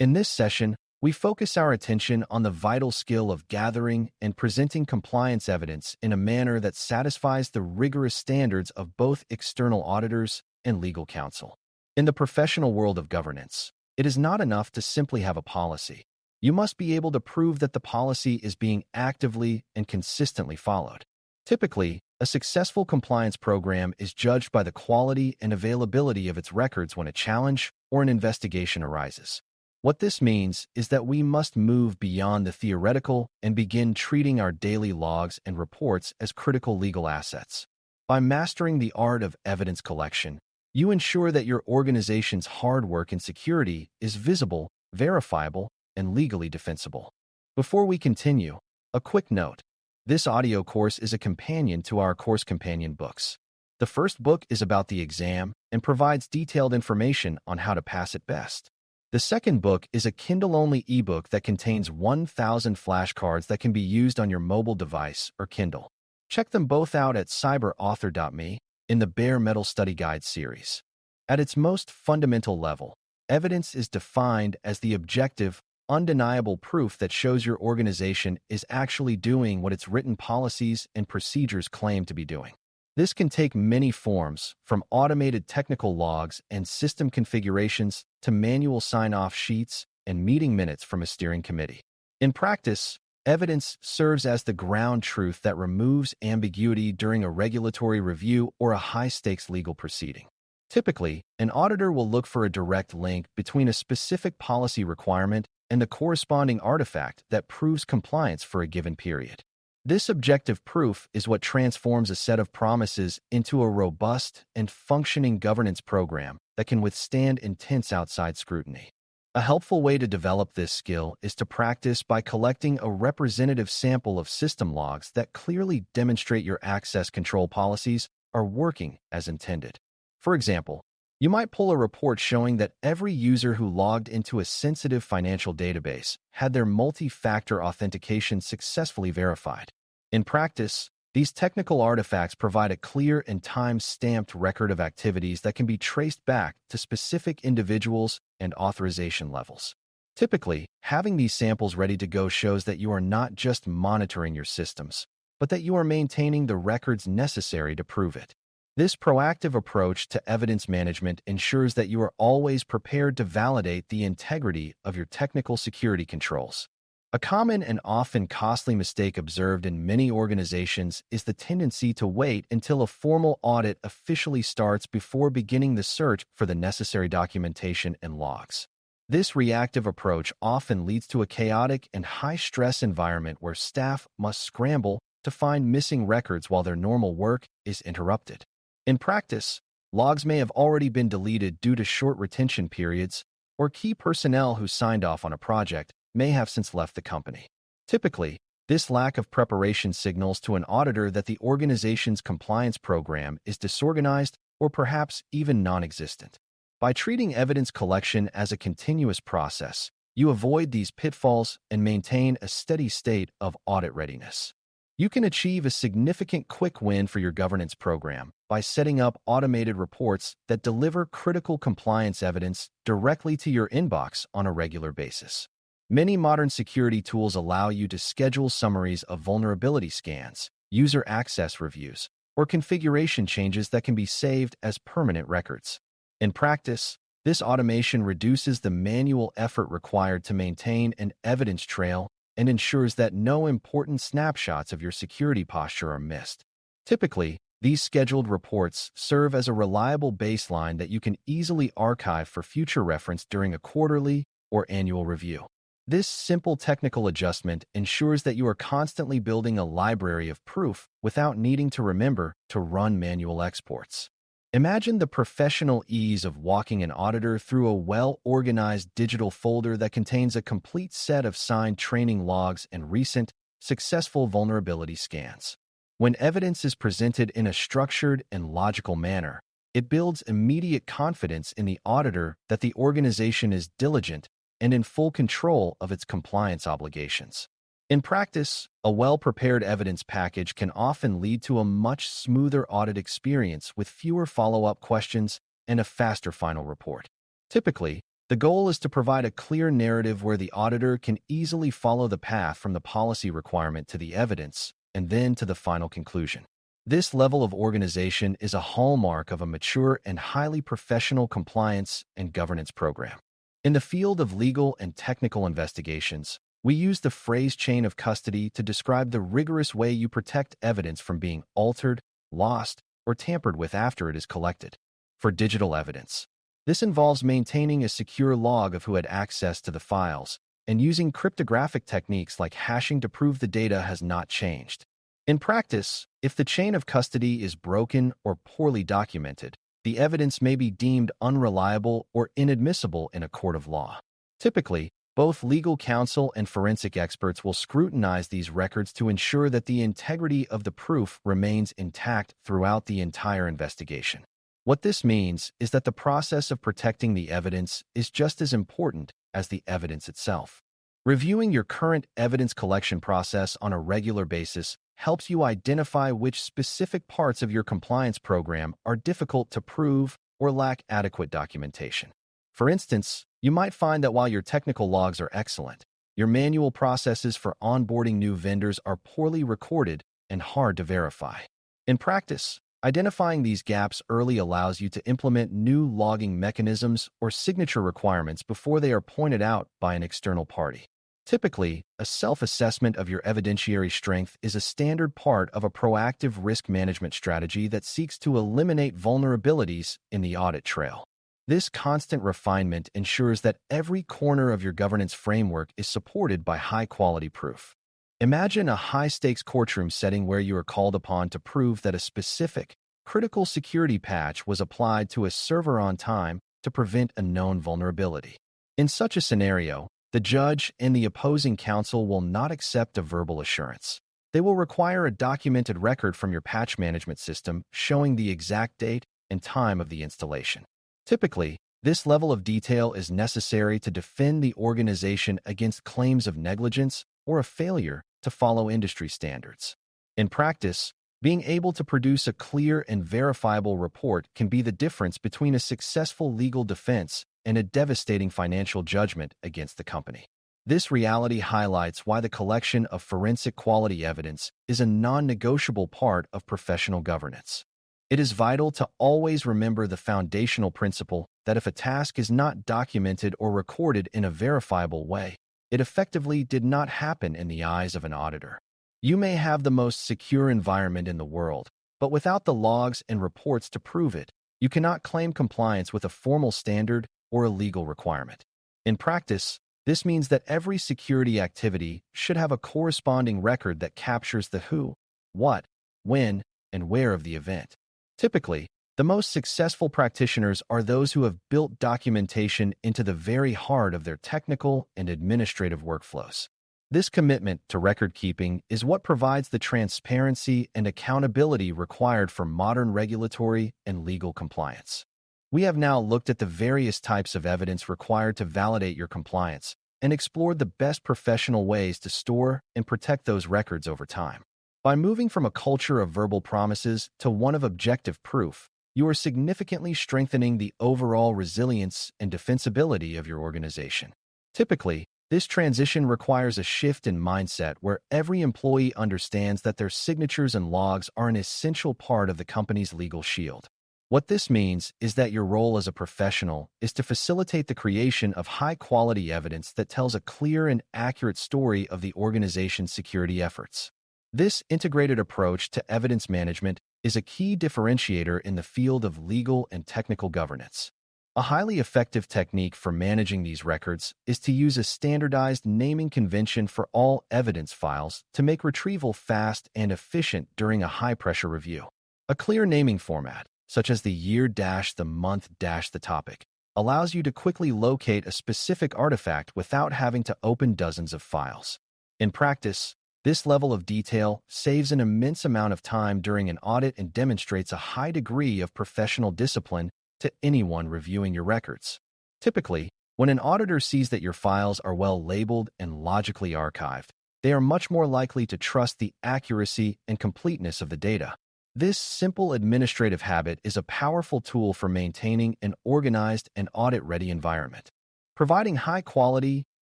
In this session, we focus our attention on the vital skill of gathering and presenting compliance evidence in a manner that satisfies the rigorous standards of both external auditors and legal counsel. In the professional world of governance, it is not enough to simply have a policy. You must be able to prove that the policy is being actively and consistently followed. Typically, a successful compliance program is judged by the quality and availability of its records when a challenge or an investigation arises. What this means is that we must move beyond the theoretical and begin treating our daily logs and reports as critical legal assets. By mastering the art of evidence collection, you ensure that your organization's hard work and security is visible, verifiable, and legally defensible. Before we continue, a quick note. This audio course is a companion to our course companion books. The first book is about the exam and provides detailed information on how to pass it best. The second book is a Kindle-only ebook that contains 1,000 flashcards that can be used on your mobile device or Kindle. Check them both out at cyber.author.me in the Bare Metal Study Guide series. At its most fundamental level, evidence is defined as the objective, undeniable proof that shows your organization is actually doing what its written policies and procedures claim to be doing. This can take many forms, from automated technical logs and system configurations to manual sign-off sheets and meeting minutes from a steering committee. In practice, evidence serves as the ground truth that removes ambiguity during a regulatory review or a high-stakes legal proceeding. Typically, an auditor will look for a direct link between a specific policy requirement and the corresponding artifact that proves compliance for a given period. This objective proof is what transforms a set of promises into a robust and functioning governance program that can withstand intense outside scrutiny. A helpful way to develop this skill is to practice by collecting a representative sample of system logs that clearly demonstrate your access control policies are working as intended. For example, you might pull a report showing that every user who logged into a sensitive financial database had their multi-factor authentication successfully verified. In practice, these technical artifacts provide a clear and time-stamped record of activities that can be traced back to specific individuals and authorization levels. Typically, having these samples ready to go shows that you are not just monitoring your systems, but that you are maintaining the records necessary to prove it. This proactive approach to evidence management ensures that you are always prepared to validate the integrity of your technical security controls. A common and often costly mistake observed in many organizations is the tendency to wait until a formal audit officially starts before beginning the search for the necessary documentation and logs. This reactive approach often leads to a chaotic and high-stress environment where staff must scramble to find missing records while their normal work is interrupted. In practice, logs may have already been deleted due to short retention periods, or key personnel who signed off on a project may have since left the company. Typically, this lack of preparation signals to an auditor that the organization's compliance program is disorganized or perhaps even non-existent. By treating evidence collection as a continuous process, you avoid these pitfalls and maintain a steady state of audit readiness. You can achieve a significant quick win for your governance program by setting up automated reports that deliver critical compliance evidence directly to your inbox on a regular basis. Many modern security tools allow you to schedule summaries of vulnerability scans, user access reviews, or configuration changes that can be saved as permanent records. In practice, this automation reduces the manual effort required to maintain an evidence trail and ensures that no important snapshots of your security posture are missed. Typically, these scheduled reports serve as a reliable baseline that you can easily archive for future reference during a quarterly or annual review. This simple technical adjustment ensures that you are constantly building a library of proof without needing to remember to run manual exports. Imagine the professional ease of walking an auditor through a well-organized digital folder that contains a complete set of signed training logs and recent, successful vulnerability scans. When evidence is presented in a structured and logical manner, it builds immediate confidence in the auditor that the organization is diligent and in full control of its compliance obligations. In practice, a well-prepared evidence package can often lead to a much smoother audit experience with fewer follow-up questions and a faster final report. Typically, The goal is to provide a clear narrative where the auditor can easily follow the path from the policy requirement to the evidence and then to the final conclusion. This level of organization is a hallmark of a mature and highly professional compliance and governance program. In the field of legal and technical investigations, we use the phrase chain of custody to describe the rigorous way you protect evidence from being altered, lost, or tampered with after it is collected. For digital evidence, this involves maintaining a secure log of who had access to the files and using cryptographic techniques like hashing to prove the data has not changed. In practice, if the chain of custody is broken or poorly documented, the evidence may be deemed unreliable or inadmissible in a court of law. Typically, both legal counsel and forensic experts will scrutinize these records to ensure that the integrity of the proof remains intact throughout the entire investigation. What this means is that the process of protecting the evidence is just as important as the evidence itself. Reviewing your current evidence collection process on a regular basis helps you identify which specific parts of your compliance program are difficult to prove or lack adequate documentation. For instance, you might find that while your technical logs are excellent, your manual processes for onboarding new vendors are poorly recorded and hard to verify. In practice, identifying these gaps early allows you to implement new logging mechanisms or signature requirements before they are pointed out by an external party. Typically, a self-assessment of your evidentiary strength is a standard part of a proactive risk management strategy that seeks to eliminate vulnerabilities in the audit trail. This constant refinement ensures that every corner of your governance framework is supported by high-quality proof. Imagine a high-stakes courtroom setting where you are called upon to prove that a specific, critical security patch was applied to a server on time to prevent a known vulnerability. In such a scenario, the judge and the opposing counsel will not accept a verbal assurance. They will require a documented record from your patch management system showing the exact date and time of the installation. Typically, this level of detail is necessary to defend the organization against claims of negligence or a failure to follow industry standards. In practice, being able to produce a clear and verifiable report can be the difference between a successful legal defense and a devastating financial judgment against the company. This reality highlights why the collection of forensic quality evidence is a non-negotiable part of professional governance. It is vital to always remember the foundational principle that if a task is not documented or recorded in a verifiable way, it effectively did not happen in the eyes of an auditor. You may have the most secure environment in the world, but without the logs and reports to prove it, you cannot claim compliance with a formal standard or a legal requirement. In practice, this means that every security activity should have a corresponding record that captures the who, what, when, and where of the event. Typically, the most successful practitioners are those who have built documentation into the very heart of their technical and administrative workflows. This commitment to record-keeping is what provides the transparency and accountability required for modern regulatory and legal compliance. We have now looked at the various types of evidence required to validate your compliance and explored the best professional ways to store and protect those records over time. By moving from a culture of verbal promises to one of objective proof, you are significantly strengthening the overall resilience and defensibility of your organization. Typically, this transition requires a shift in mindset where every employee understands that their signatures and logs are an essential part of the company's legal shield. What this means is that your role as a professional is to facilitate the creation of high-quality evidence that tells a clear and accurate story of the organization's security efforts. This integrated approach to evidence management is a key differentiator in the field of legal and technical governance. A highly effective technique for managing these records is to use a standardized naming convention for all evidence files to make retrieval fast and efficient during a high-pressure review. A clear naming format, such as the year the month the topic, allows you to quickly locate a specific artifact without having to open dozens of files. In practice, this level of detail saves an immense amount of time during an audit and demonstrates a high degree of professional discipline to anyone reviewing your records. Typically, when an auditor sees that your files are well labeled and logically archived, they are much more likely to trust the accuracy and completeness of the data. This simple administrative habit is a powerful tool for maintaining an organized and audit-ready environment. Providing high-quality,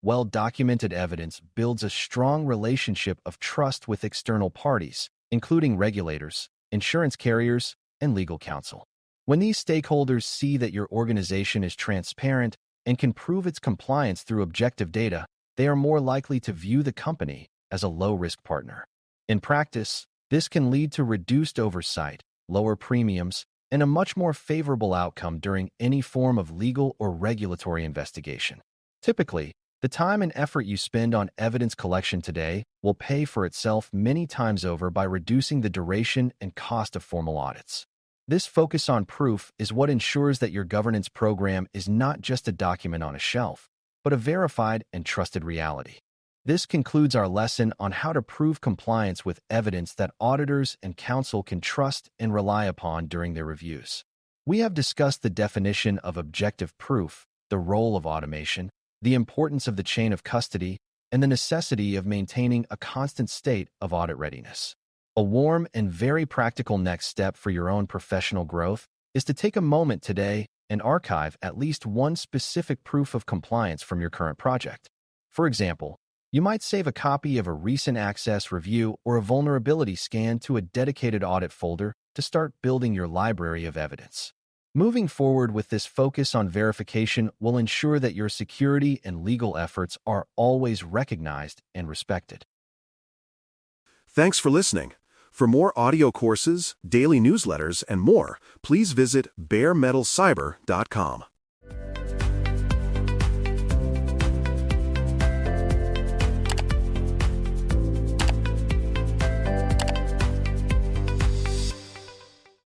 well-documented evidence builds a strong relationship of trust with external parties, including regulators, insurance carriers, and legal counsel. When these stakeholders see that your organization is transparent and can prove its compliance through objective data, they are more likely to view the company as a low-risk partner. In practice, this can lead to reduced oversight, lower premiums, and a much more favorable outcome during any form of legal or regulatory investigation. Typically, the time and effort you spend on evidence collection today will pay for itself many times over by reducing the duration and cost of formal audits. This focus on proof is what ensures that your governance program is not just a document on a shelf, but a verified and trusted reality. This concludes our lesson on how to prove compliance with evidence that auditors and counsel can trust and rely upon during their reviews. We have discussed the definition of objective proof, the role of automation, the importance of the chain of custody, and the necessity of maintaining a constant state of audit readiness. A warm and very practical next step for your own professional growth is to take a moment today and archive at least one specific proof of compliance from your current project. For example, you might save a copy of a recent access review or a vulnerability scan to a dedicated audit folder to start building your library of evidence. Moving forward with this focus on verification will ensure that your security and legal efforts are always recognized and respected. Thanks for listening. For more audio courses, daily newsletters, and more, please visit BareMetalCyber.com.